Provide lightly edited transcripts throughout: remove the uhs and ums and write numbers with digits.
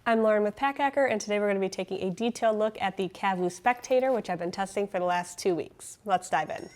I'm Lauren with Pack Hacker, and today we're going to be taking a detailed look at the KAVU Spectator, which I've been testing for the last 2 weeks. Let's dive in.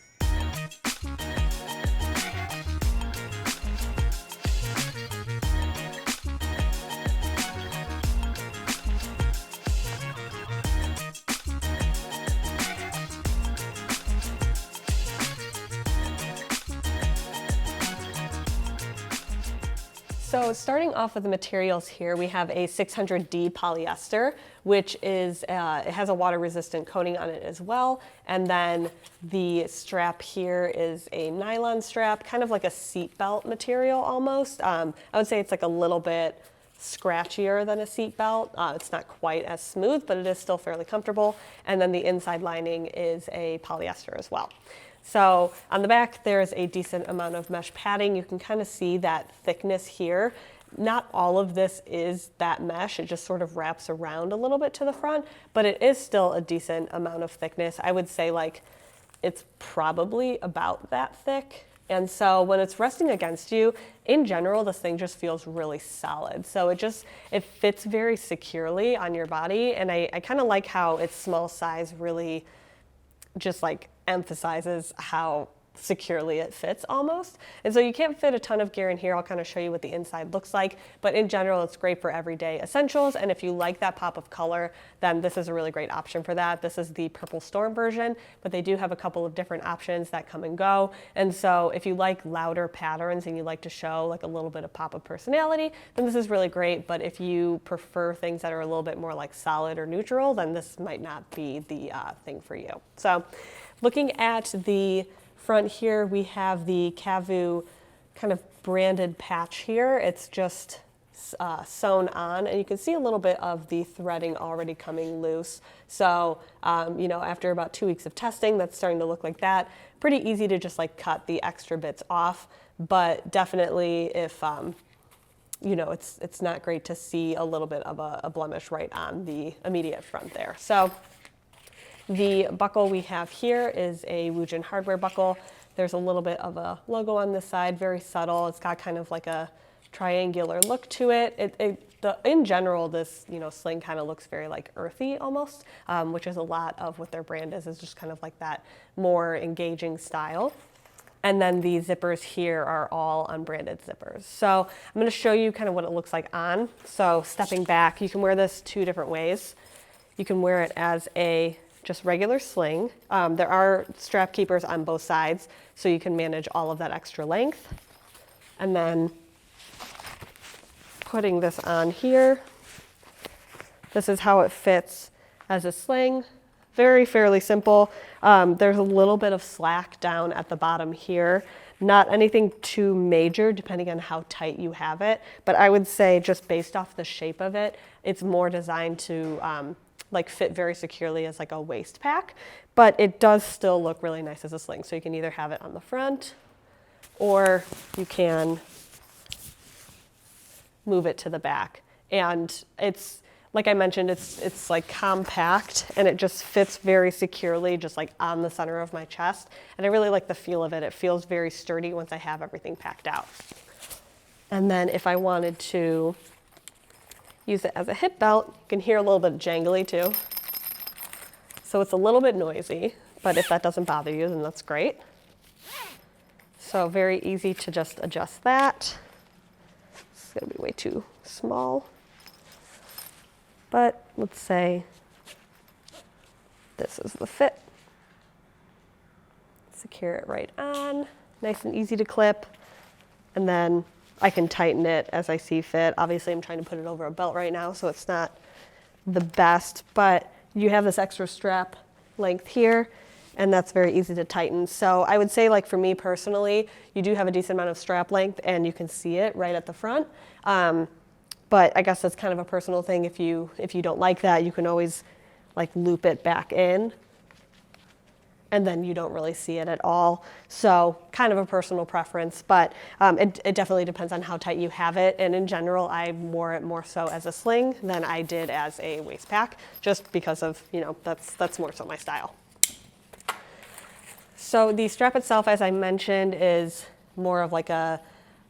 So starting off with the materials here, we have a 600D polyester, which is, it has a water-resistant coating on it as well. And then the strap here is a nylon strap, kind of like a seat belt material almost. I would say it's like a little bit scratchier than a seat belt. It's not quite as smooth, but it is still fairly comfortable. And then the inside lining is a polyester as well. So on the back, there's a decent amount of mesh padding. You can kind of see that thickness here. Not all of this is that mesh. It just sort of wraps around a little bit to the front, but it is still a decent amount of thickness. I would say like it's probably about that thick. And so when it's resting against you, in general, this thing just feels really solid. So it fits very securely on your body. And I kind of like how its small size really just like emphasizes how securely it fits almost. And so you can't fit a ton of gear in here. I'll kind of show you what the inside looks like, but in general, it's great for everyday essentials. And if you like that pop of color, then this is a really great option for that. This is the Purple Storm version, but they do have a couple of different options that come and go. And so if you like louder patterns and you like to show like a little bit of pop of personality, then this is really great. But if you prefer things that are a little bit more like solid or neutral, then this might not be the thing for you. So looking at the front here, we have the KAVU kind of branded patch here. It's just sewn on, and you can see a little bit of the threading already coming loose. So, you know, after about 2 weeks of testing, that's starting to look like that. Pretty easy to just like cut the extra bits off, but definitely if, you know, it's not great to see a little bit of a blemish right on the immediate front there. So the buckle we have here is a Woojin hardware buckle. There's a little bit of a logo on this side, very subtle. It's got kind of like a triangular look to it. In general, this sling kind of looks very like earthy almost, which is a lot of what their brand is just kind of like that more engaging style. And then the zippers here are all unbranded zippers. So I'm going to show you kind of what it looks like on. So stepping back, you can wear this 2 different ways. You can wear it as a just regular sling. There are strap keepers on both sides, so you can manage all of that extra length. And then putting this on here, this is how it fits as a sling. Fairly simple. There's a little bit of slack down at the bottom here. Not anything too major depending on how tight you have it, but I would say just based off the shape of it, it's more designed to like fit very securely as like a waist pack, but it does still look really nice as a sling. So you can either have it on the front or you can move it to the back. And it's, like I mentioned, it's like compact and it just fits very securely just like on the center of my chest. And I really like the feel of it. It feels very sturdy once I have everything packed out. And then if I wanted to use it as a hip belt, you can hear a little bit jangly too. So it's a little bit noisy, but if that doesn't bother you, then that's great. So very easy to just adjust that. It's gonna be way too small. But let's say this is the fit. Secure it right on, nice and easy to clip. And then I can tighten it as I see fit. Obviously, I'm trying to put it over a belt right now, so it's not the best, but you have this extra strap length here, and that's very easy to tighten. So I would say, like for me personally, you do have a decent amount of strap length, and you can see it right at the front. But I guess that's kind of a personal thing. If you don't like that, you can always like loop it back in, and then you don't really see it at all. So kind of a personal preference, but it definitely depends on how tight you have it. And in general, I wore it more so as a sling than I did as a waist pack, just because of, that's more so my style. So the strap itself, as I mentioned, is more of like a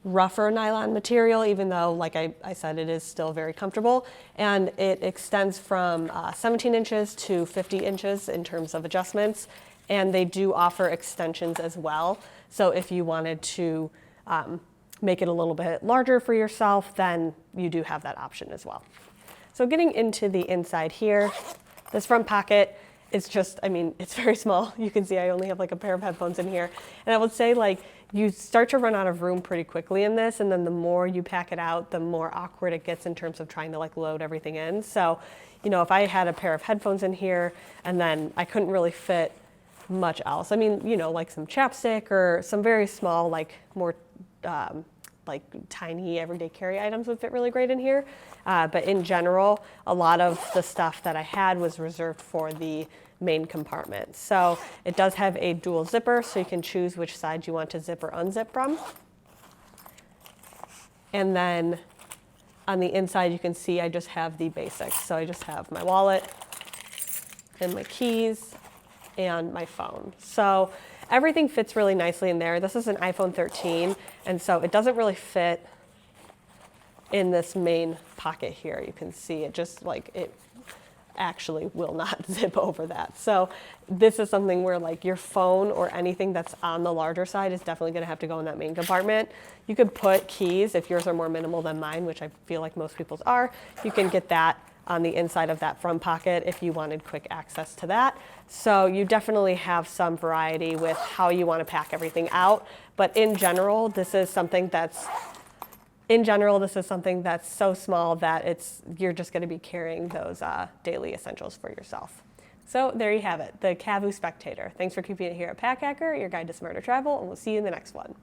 rougher nylon material, even though, like I said, it is still very comfortable. And it extends from 17 inches to 50 inches in terms of adjustments. And they do offer extensions as well. So if you wanted to make it a little bit larger for yourself, then you do have that option as well. So getting into the inside here, this front pocket is just, I mean, it's very small. You can see I only have like a pair of headphones in here. And I would say like you start to run out of room pretty quickly in this, and then the more you pack it out, the more awkward it gets in terms of trying to like load everything in. So, you know, if I had a pair of headphones in here and then I couldn't really fit much else. I mean, you know, like some chapstick or some very small, like more like tiny everyday carry items would fit really great in here. But in general, a lot of the stuff that I had was reserved for the main compartment. So it does have a dual zipper, so you can choose which side you want to zip or unzip from. And then on the inside, you can see I just have the basics. So I just have my wallet and my keys and my phone. So everything fits really nicely in there. This is an iPhone 13, and so it doesn't really fit in this main pocket here. You can see it just like it actually will not zip over that. So this is something where like your phone or anything that's on the larger side is definitely gonna have to go in that main compartment. You could put keys, if yours are more minimal than mine, which I feel like most people's are, you can get that on the inside of that front pocket if you wanted quick access to that. So you definitely have some variety with how you want to pack everything out. But in general, this is something that's so small that you're just going to be carrying those daily essentials for yourself. So there you have it, the KAVU Spectator. Thanks for keeping it here at Pack Hacker, your guide to smarter travel, and we'll see you in the next one.